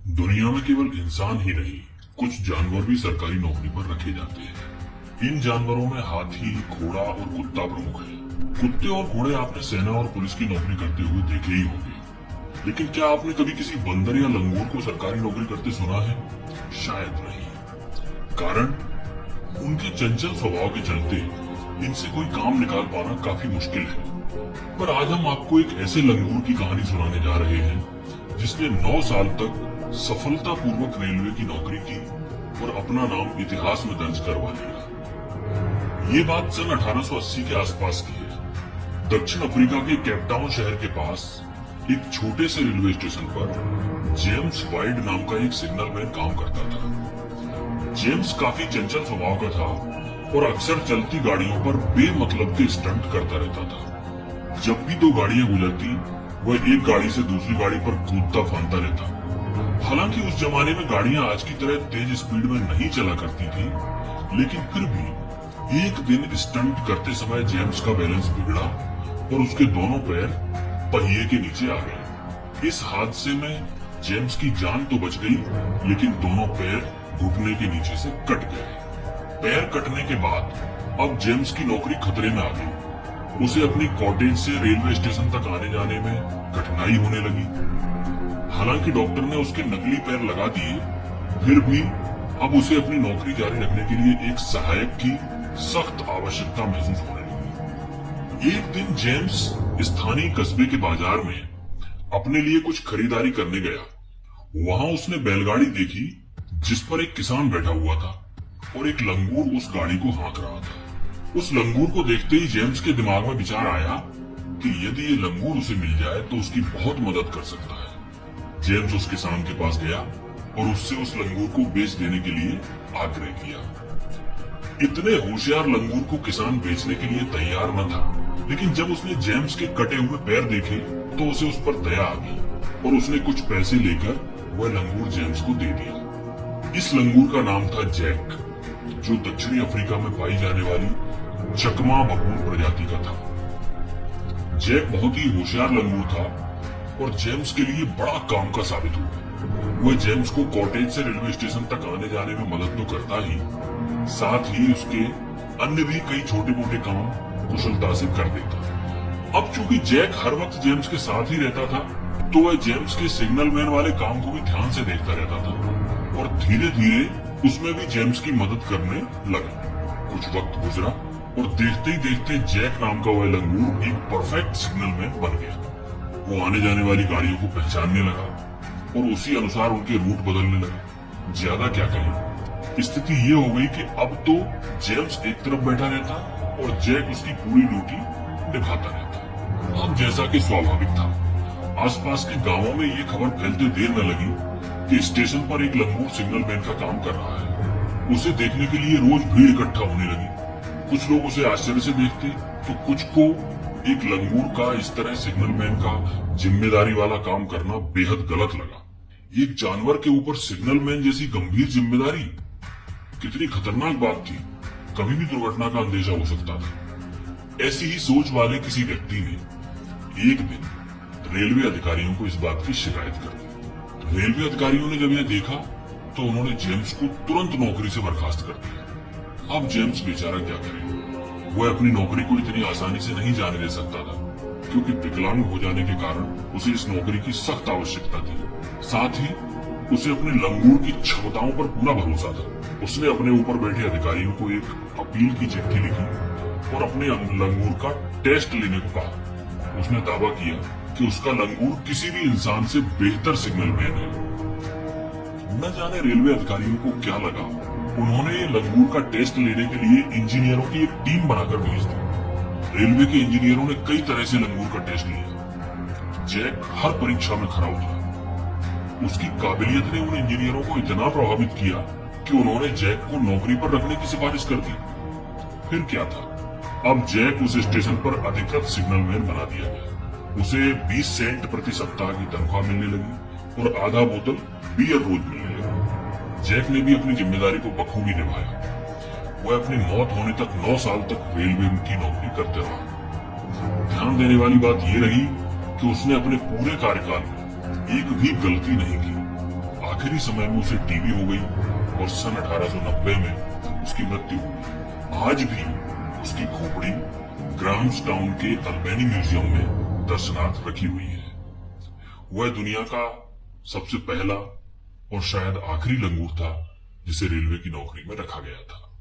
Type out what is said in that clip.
दुनिया में केवल इंसान ही नहीं, कुछ जानवर भी सरकारी नौकरी पर रखे जाते हैं। इन जानवरों में हाथी, घोड़ा और कुत्ता प्रमुख है। कुत्ते और घोड़े आपने सेना और पुलिस की नौकरी करते हुए देखे ही होंगे, लेकिन क्या आपने कभी किसी बंदर या लंगूर को सरकारी नौकरी करते सुना है? शायद नहीं। कारण उनके चंचल स्वभाव के चलते इनसे कोई काम निकाल पाना काफी मुश्किल है। पर आज हम आपको एक ऐसे लंगूर की कहानी सुनाने जा रहे हैं जिसने 9 साल तक सफलतापूर्वक रेलवे की नौकरी की और अपना नाम इतिहास में दर्ज करवा लिया। ये बात सन 1880 के आसपास की है। दक्षिण अफ्रीका के केपटाउन शहर के पास एक छोटे से रेलवे स्टेशन पर जेम्स वाइड नाम का एक सिग्नलमैन काम करता था। जेम्स काफी चंचल स्वभाव का था और अक्सर चलती गाड़ियों पर बेमतलब के स्टंट करता रहता था। जब भी 2 गाड़ियां गुजरती, वह एक गाड़ी से दूसरी गाड़ी पर कूदता फांदता रहता। हालांकि उस जमाने में गाड़ियां आज की तरह तेज स्पीड में नहीं चला करती थी, लेकिन फिर भी एक दिन स्टंट करते समय जेम्स का बैलेंस बिगड़ा और उसके दोनों पैर पहिए के नीचे आ गए। इस हादसे में जेम्स की जान तो बच गई, लेकिन दोनों पैर घुटने के नीचे से कट गए। पैर कटने के बाद अब जेम्स की नौकरी खतरे में आ गई। उसे अपनी कॉटेज से रेलवे स्टेशन तक आने जाने में कठिनाई होने लगी। हालांकि डॉक्टर ने उसके नकली पैर लगा दिए, फिर भी अब उसे अपनी नौकरी जारी रखने के लिए एक सहायक की सख्त आवश्यकता महसूस होने लगी। एक दिन जेम्स स्थानीय कस्बे के बाजार में अपने लिए कुछ खरीदारी करने गया। वहां उसने बैलगाड़ी देखी जिस पर एक किसान बैठा हुआ था और एक लंगूर उस गाड़ी को हाँक रहा था। उस लंगूर को देखते ही जेम्स के दिमाग में विचार आया कि यदि ये लंगूर उसे मिल जाए तो उसकी बहुत मदद कर सकता है। जेम्स उस किसान के पास गया और उससे उस लंगूर को बेच देने के लिए आग्रह किया। इतने होशियार लंगूर को किसान बेचने के लिए तैयार न था, लेकिन जब उसने जेम्स के कटे हुए पैर देखे तो उसे उस पर दया आ गई और उसने कुछ पैसे लेकर वह लंगूर जेम्स को दे दिया। इस लंगूर का नाम था जैक, जो दक्षिणी अफ्रीका में पाई जाने वाली चकमा बबून प्रजाति का था। जैक बहुत ही होशियार लंगूर था और जेम्स के लिए बड़ा काम का साबित हुआ। वह जेम्स को कॉटेज से रेलवे स्टेशन तक आने जाने में मदद तो करता ही, साथ ही उसके अन्य भी कई छोटे मोटे काम कुशलता से कर देता। अब चूंकि जैक हर वक्त जेम्स के साथ ही रहता था, तो वह जेम्स के सिग्नलमैन वाले काम को भी ध्यान से देखता रहता था और धीरे धीरे उसमें भी जेम्स की मदद करने लगा। कुछ वक्त गुजरा और देखते ही देखते जैक नाम का वह लंगूर एक परफेक्ट सिग्नलमैन बन गया। वो आने जाने वाली गाड़ियों को पहचानने लगा और उसी अनुसार उनके रूट बदलने लगा। ज्यादा क्या कहें, स्थिति ये हो गई कि अब तो जेम्स एक तरफ बैठा रहता और जैक उसकी पूरी ड्यूटी निभाता रहता। अब जैसा कि स्वाभाविक था, आसपास के गांवों में ये खबर फैलते देर न लगी कि स्टेशन पर एक लंगूर सिग्नलमैन का काम कर रहा है। उसे देखने के लिए रोज भीड़ इकट्ठा होने लगी। कुछ लोग उसे आश्चर्य से देखते तो कुछ को एक लंगूर का इस तरह सिग्नलमैन का जिम्मेदारी वाला काम करना बेहद गलत लगा। एक जानवर के ऊपर सिग्नलमैन जैसी गंभीर जिम्मेदारी, कितनी खतरनाक बात थी। कभी भी दुर्घटना का अंदेशा हो सकता था। ऐसी ही सोच वाले किसी व्यक्ति ने एक दिन रेलवे अधिकारियों को इस बात की शिकायत कर दी। रेलवे अधिकारियों ने जब यह देखा तो उन्होंने जेम्स को तुरंत नौकरी से बर्खास्त कर दिया। अब जेम्स बेचारा क्या करे? वह अपनी नौकरी को इतनी आसानी से नहीं जाने दे सकता था, क्योंकि विकलांग हो जाने के कारण उसे इस नौकरी की सख्त आवश्यकता थी। साथ ही उसे अपने लंगूर की क्षमताओं पर पूरा भरोसा था। उसने अपने ऊपर बैठे अधिकारियों को एक अपील की चिट्ठी लिखी और अपने लंगूर का टेस्ट लेने को कहा। उसने दावा किया कि उसका लंगूर किसी भी इंसान से बेहतर सिग्नलमैन है। न जाने रेलवे अधिकारियों को क्या लगा, उन्होंने लंगूर का टेस्ट लेने के लिए इंजीनियरों की एक टीम बनाकर भेज दी। रेलवे के इंजीनियरों ने कई तरह से लंगूर का टेस्ट लिया। जैक हर परीक्षा में खरा उतरा। उसकी काबिलियत ने उन इंजीनियरों को इतना प्रभावित किया कि उन्होंने जैक को नौकरी पर रखने की सिफारिश कर दी। फिर क्या था, अब जैक उस स्टेशन पर अधिकृत सिग्नलमैन बना दिया गया। उसे 20 सेंट प्रति सप्ताह की तनख्वाह मिलने लगी और आधा बोतल बियर रोज मिलने लगी। जैक ने भी अपनी जिम्मेदारी को बखूबी निभाया। वह अपनी मौत होने तक 9 साल तक रेलवे की नौकरी करते रहा। ध्यान देने वाली बात यह रही कि उसने अपने पूरे कार्यकाल में एक भी गलती नहीं की। आखिरी समय में उसे टीबी हो गई और सन 1890 में उसकी मृत्यु हो गई। आज भी उसकी खोपड़ी ग्राम्स-टाउन के अल्बेनी म्यूजियम में दर्शनार्थ रखी हुई है। वह दुनिया का सबसे पहला और शायद आखिरी लंगूर था जिसे रेलवे की नौकरी में रखा गया था।